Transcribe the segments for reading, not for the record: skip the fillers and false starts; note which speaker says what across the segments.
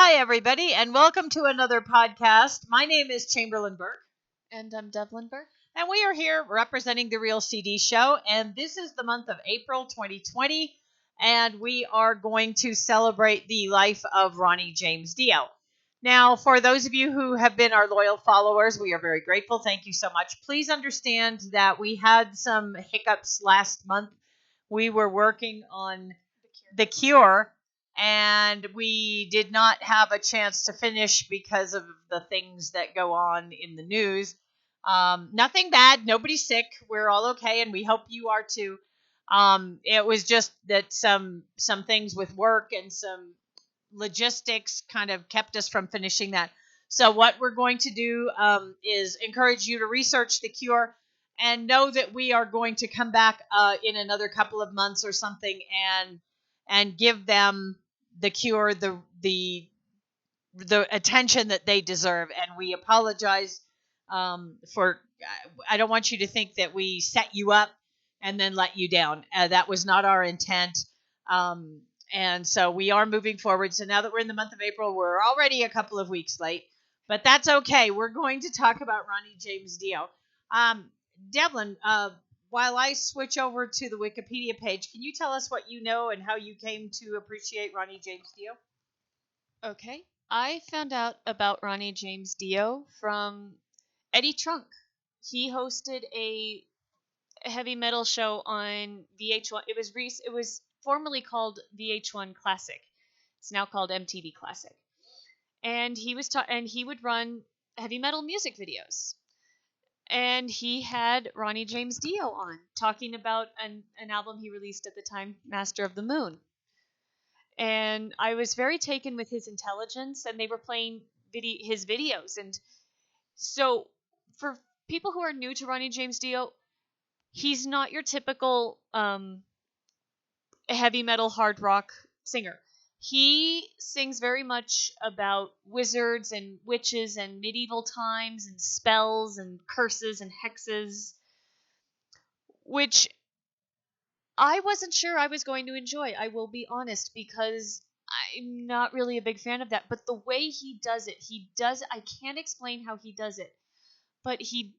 Speaker 1: Hi, everybody, and welcome to another podcast. My name is Chamberlain Burke,
Speaker 2: And I'm Devlin Burke.
Speaker 1: and we are here representing the Real CD Show. And this is the month of April 2020, and we are going to celebrate the life of Ronnie James Dio. Now, for those of you who have been our loyal followers, we are very grateful. Thank you so much. Please understand that we had some hiccups last month. We were working on The Cure, and we did not have a chance to finish because of the things that go on in the news. Nothing bad. Nobody's sick. We're all okay, and we hope you are too. It was just that some things with work and some logistics kind of kept us from finishing that. So what we're going to do is encourage you to research The Cure and know that we are going to come back in another couple of months or something and give them The Cure the attention that they deserve. And we apologize for. I don't want you to think that we set you up and then let you down. That was not our intent. And so we are moving forward. So now that we're in the month of April, we're already a couple of weeks late, but that's okay. We're going to talk about Ronnie James Dio. Devlin, while I switch over to the Wikipedia page, can you tell us what you know and how you came to appreciate Ronnie James Dio?
Speaker 2: Okay. I found out about Ronnie James Dio from Eddie Trunk. He hosted a heavy metal show on VH1. It was formerly called VH1 Classic. It's now called MTV Classic. And he would run heavy metal music videos. And he had Ronnie James Dio on talking about an album he released at the time, Master of the Moon. And I was very taken with his intelligence, and they were playing his videos. And so for people who are new to Ronnie James Dio, he's not your typical heavy metal hard rock singer. He sings very much about wizards and witches and medieval times and spells and curses and hexes, which I wasn't sure I was going to enjoy, I will be honest, because I'm not really a big fan of that. But the way he does it, I can't explain how he does it, but he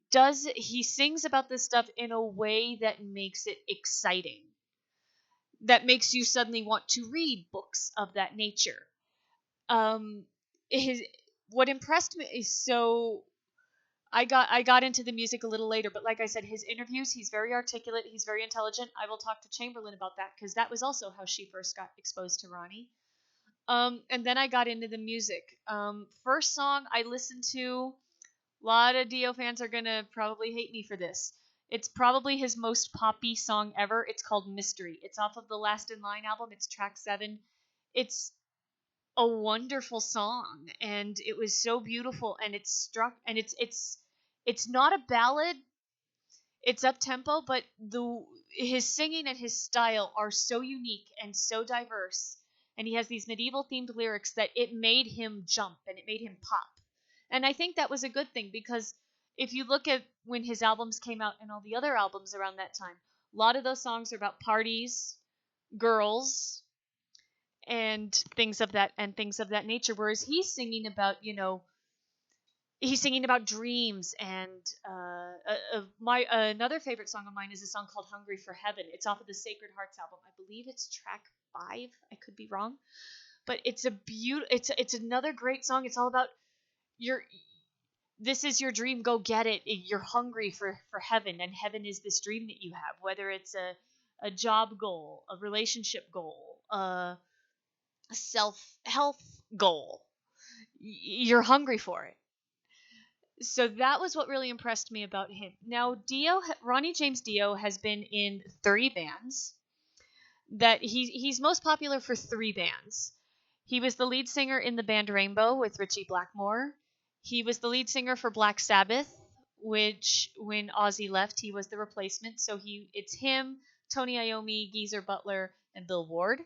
Speaker 2: sings about this stuff in a way that makes it exciting, that makes you suddenly want to read books of that nature. What impressed me is, so I got into the music a little later, but like I said, his interviews, he's very articulate, he's very intelligent. I will talk to Chamberlain about that, because that was also how she first got exposed to Ronnie. And then I got into the music. First song I listened to, a lot of Dio fans are gonna probably hate me for this. It's probably his most poppy song ever. It's called Mystery. It's off of the Last in Line album. It's track 7. It's a wonderful song, and it was so beautiful, and it's not a ballad. It's up tempo, but his singing and his style are so unique and so diverse, and he has these medieval themed lyrics that it made him jump and it made him pop. And I think that was a good thing, because if you look at when his albums came out and all the other albums around that time, a lot of those songs are about parties, girls, and things of that nature. Whereas he's singing about, dreams. And another favorite song of mine is a song called "Hungry for Heaven." It's off of the Sacred Hearts album. I believe it's track 5. I could be wrong, but it's it's another great song. It's all about this is your dream, go get it. You're hungry for heaven, and heaven is this dream that you have, whether it's a job goal, a relationship goal, a self-health goal. You're hungry for it. So that was what really impressed me about him. Now, Ronnie James Dio has been in 3 bands. That he's most popular for 3 bands. He was the lead singer in the band Rainbow with Ritchie Blackmore. He was the lead singer for Black Sabbath, which when Ozzy left, he was the replacement. So it's him, Tony Iommi, Geezer Butler, and Bill Ward.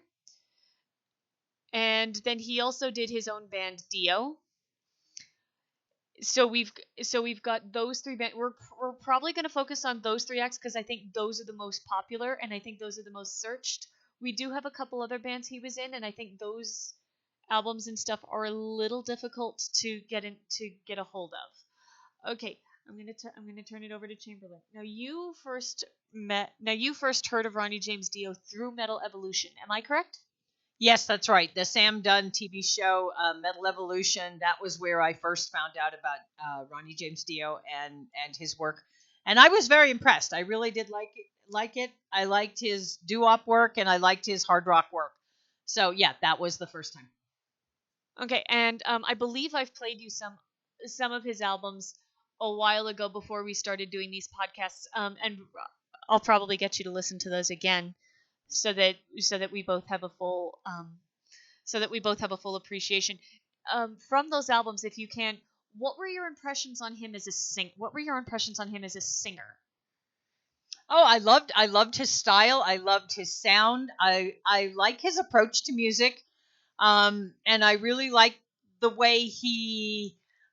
Speaker 2: And then he also did his own band Dio. So we've got those 3 bands. We're probably going to focus on those 3 acts, because I think those are the most popular, and I think those are the most searched. We do have a couple other bands he was in, and I think those albums and stuff are a little difficult to get a hold of. Okay, I'm gonna turn it over to Chamberlain. Now you first heard of Ronnie James Dio through Metal Evolution. Am I correct?
Speaker 1: Yes, that's right. The Sam Dunn TV show, Metal Evolution. That was where I first found out about Ronnie James Dio and his work, and I was very impressed. I really did like it. I liked his doo-wop work, and I liked his hard rock work. So yeah, that was the first time.
Speaker 2: Okay, and I believe I've played you some of his albums a while ago before we started doing these podcasts. And I'll probably get you to listen to those again, so that we both have a full appreciation from those albums. If you can, what were your impressions on him as a singer?
Speaker 1: Oh, I loved his style. I loved his sound. I like his approach to music. And I really like the way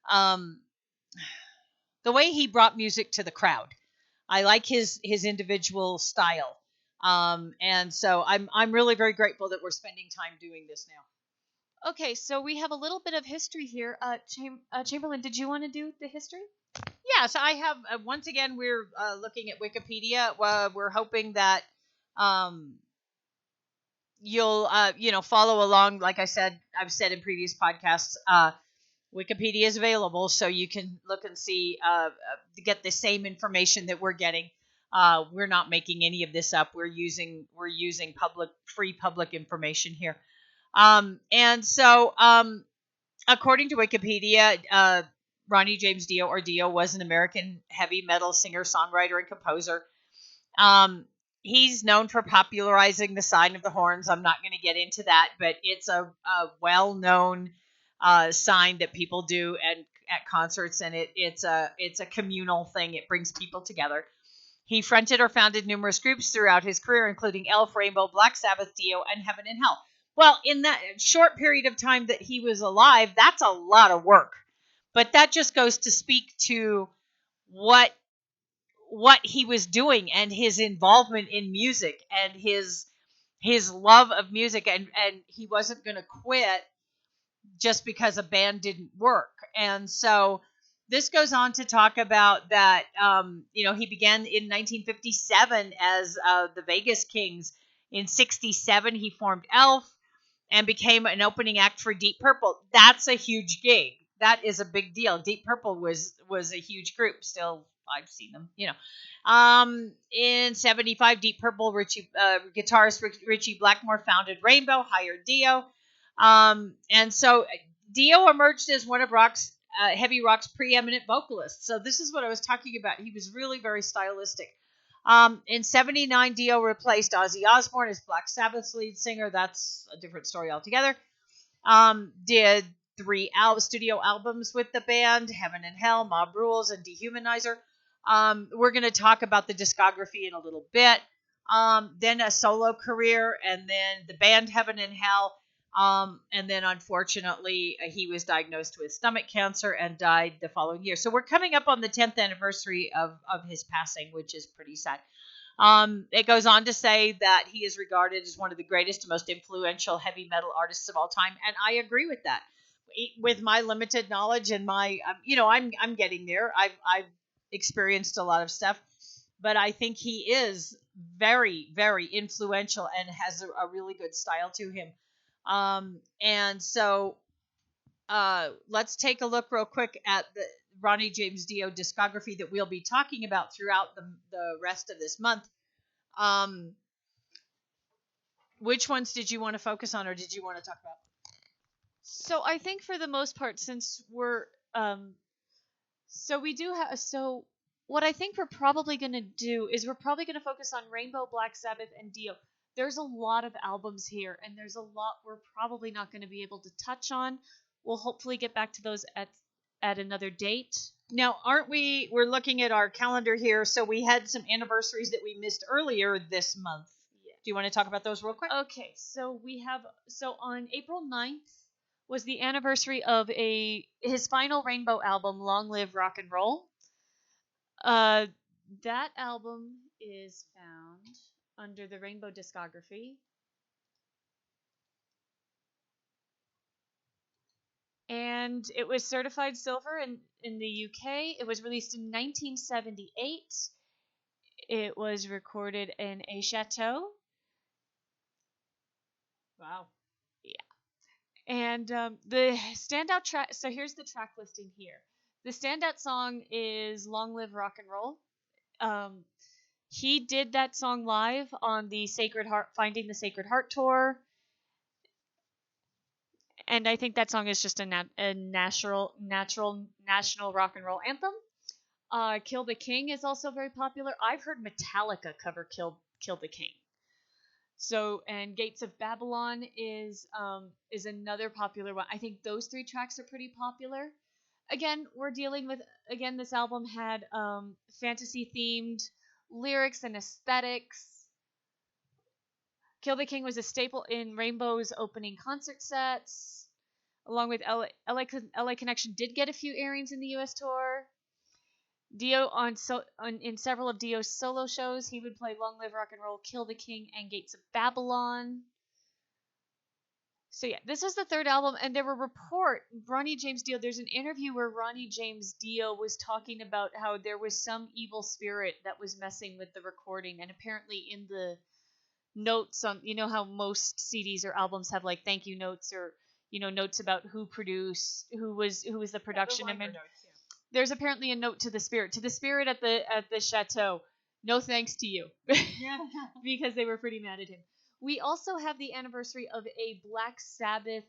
Speaker 1: um, he brought music to the crowd. I like his individual style. And so I'm really very grateful that we're spending time doing this now.
Speaker 2: Okay, so we have a little bit of history here. Chamberlain, did you want to do the history?
Speaker 1: Yes, I have. Once again, we're looking at Wikipedia. We're hoping that um, you'll follow along. Like I've said in previous podcasts. Wikipedia is available, so you can look and see to get the same information that we're getting. We're not making any of this up. We're using free public information here. And so, according to Wikipedia, Ronnie James Dio, or Dio, was an American heavy metal singer, songwriter, and composer. Um, he's known for popularizing the sign of the horns. I'm not going to get into that, but it's a well-known sign that people do at concerts, and it's a communal thing. It brings people together. He fronted or founded numerous groups throughout his career, including Elf, Rainbow, Black Sabbath, Dio, and Heaven and Hell. Well, in that short period of time that he was alive, that's a lot of work. But that just goes to speak to what he was doing, and his involvement in music, and his love of music, and he wasn't going to quit just because a band didn't work. And so this goes on to talk about that. He began in 1957 as the Vegas Kings. In 67, he formed Elf and became an opening act for Deep Purple. That's a huge gig. That is a big deal. Deep Purple was a huge group. Still, I've seen them. In 75, Deep Purple guitarist Richie Blackmore founded Rainbow, hired Dio. And so Dio emerged as one of heavy rock's preeminent vocalists. So this is what I was talking about. He was really very stylistic. In 79, Dio replaced Ozzy Osbourne as Black Sabbath's lead singer. That's a different story altogether. Did 3 studio albums with the band: Heaven and Hell, Mob Rules, and Dehumanizer. We're going to talk about the discography in a little bit. Then a solo career, and then the band Heaven and Hell. And then, unfortunately, he was diagnosed with stomach cancer and died the following year. So we're coming up on the 10th anniversary of his passing, which is pretty sad. It goes on to say that he is regarded as one of the greatest and most influential heavy metal artists of all time, and I agree with that. With my limited knowledge and my, I'm getting there. I've experienced a lot of stuff, but I think he is very, very influential and has a really good style to him. And so let's take a look real quick at the Ronnie James Dio discography that we'll be talking about throughout the rest of this month. Which ones did you want to focus on, or did you want to talk about?
Speaker 2: So I think for the most part, since we're so what I think we're probably going to do is we're probably going to focus on Rainbow, Black Sabbath, and Dio. There's a lot of albums here, and there's a lot we're probably not going to be able to touch on. We'll hopefully get back to those at another date.
Speaker 1: Now, we're looking at our calendar here, so we had some anniversaries that we missed earlier this month. Yeah. Do you want to talk about those real quick?
Speaker 2: Okay, so on April 9th was the anniversary of his final Rainbow album, Long Live Rock and Roll. That album is found under the Rainbow discography. and it was certified silver in the UK. It was released in 1978. It was recorded in a chateau.
Speaker 1: Wow.
Speaker 2: And the standout track, so here's the track listing here. The standout song is Long Live Rock and Roll. He did that song live on the Sacred Heart, Finding the Sacred Heart tour. And I think that song is just a national rock and roll anthem. Kill the King is also very popular. I've heard Metallica cover Kill the King. So, and Gates of Babylon is another popular one. I think those three tracks are pretty popular. Again, we're dealing with, this album had fantasy themed lyrics and aesthetics. Kill the King was a staple in Rainbow's opening concert sets, along with LA Connection did get a few airings in the US tour. Dio in several of Dio's solo shows, he would play Long Live Rock and Roll, Kill the King, and Gates of Babylon. So yeah, this was the third album, and there were Ronnie James Dio, there's an interview where Ronnie James Dio was talking about how there was some evil spirit that was messing with the recording, and apparently in the notes on, how most CDs or albums have like thank you notes or, notes about who produced, who was the production.
Speaker 1: The notes, yeah.
Speaker 2: There's apparently a note to the spirit at the chateau. No thanks to you.
Speaker 1: Yeah.
Speaker 2: Because they were pretty mad at him. We also have the anniversary of a Black Sabbath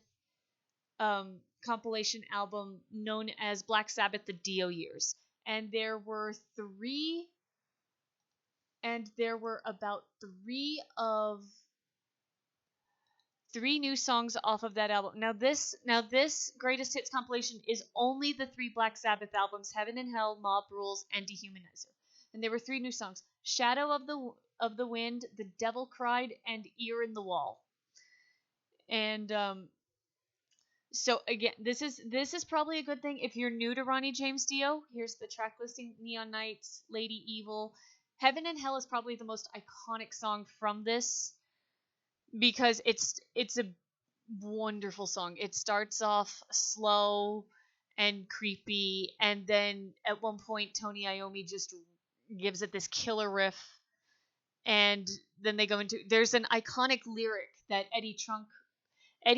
Speaker 2: compilation album known as Black Sabbath The Dio Years. And there were about three new songs off of that album. Now this greatest hits compilation is only the three Black Sabbath albums: Heaven and Hell, Mob Rules, and Dehumanizer. And there were three new songs: Shadow of the Wind, The Devil Cried, and Ear in the Wall. And so again, this is probably a good thing if you're new to Ronnie James Dio. Here's the track listing: Neon Nights, Lady Evil. Heaven and Hell is probably the most iconic song from this, because it's a wonderful song. It starts off slow and creepy, and then at one point Tony Iommi just gives it this killer riff, and then they go into, there's an iconic lyric that Eddie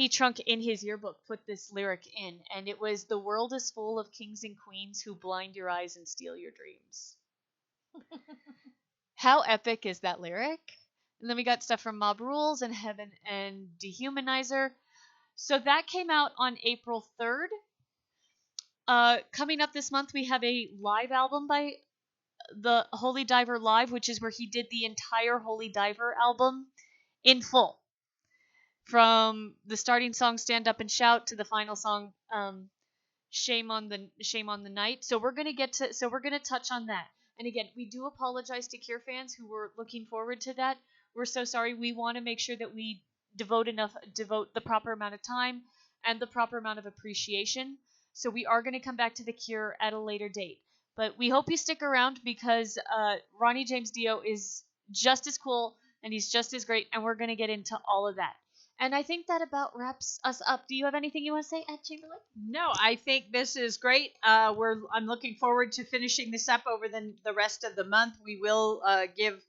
Speaker 2: Trunk in his yearbook put this lyric in, and it was, "The world is full of kings and queens who blind your eyes and steal your dreams." How epic is that lyric? And then we got stuff from Mob Rules and Heaven and Dehumanizer. So that came out on April 3rd. Coming up this month, we have a live album by the Holy Diver Live, which is where he did the entire Holy Diver album in full. From the starting song Stand Up and Shout to the final song Shame on the Night. So we're going to touch on that. And again, we do apologize to Cure fans who were looking forward to that. We're so sorry. We want to make sure that we devote the proper amount of time and the proper amount of appreciation. So we are going to come back to The Cure at a later date. But we hope you stick around, because Ronnie James Dio is just as cool and he's just as great, and we're going to get into all of that. And I think that about wraps us up. Do you have anything you want to say, Ed Chamberlain?
Speaker 1: No, I think this is great. I'm looking forward to finishing this up over the rest of the month. We will give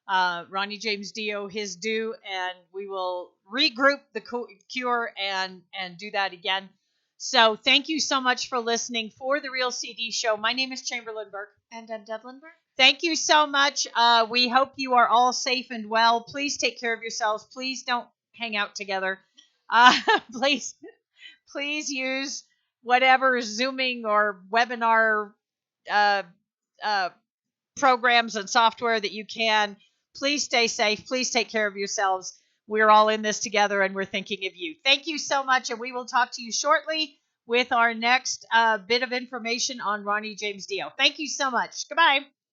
Speaker 1: Ronnie James Dio his due, and we will regroup the Cure and do that again. So thank you so much for listening for The Real CD Show. My name is Chamberlain Burke.
Speaker 2: And I'm Devlin Burke.
Speaker 1: Thank you so much. We hope you are all safe and well. Please take care of yourselves. Please don't hang out together. Please use whatever Zooming or webinar programs and software that you can. Please stay safe. Please take care of yourselves. We're all in this together, and we're thinking of you. Thank you so much, and we will talk to you shortly with our next bit of information on Ronnie James Dio. Thank you so much. Goodbye.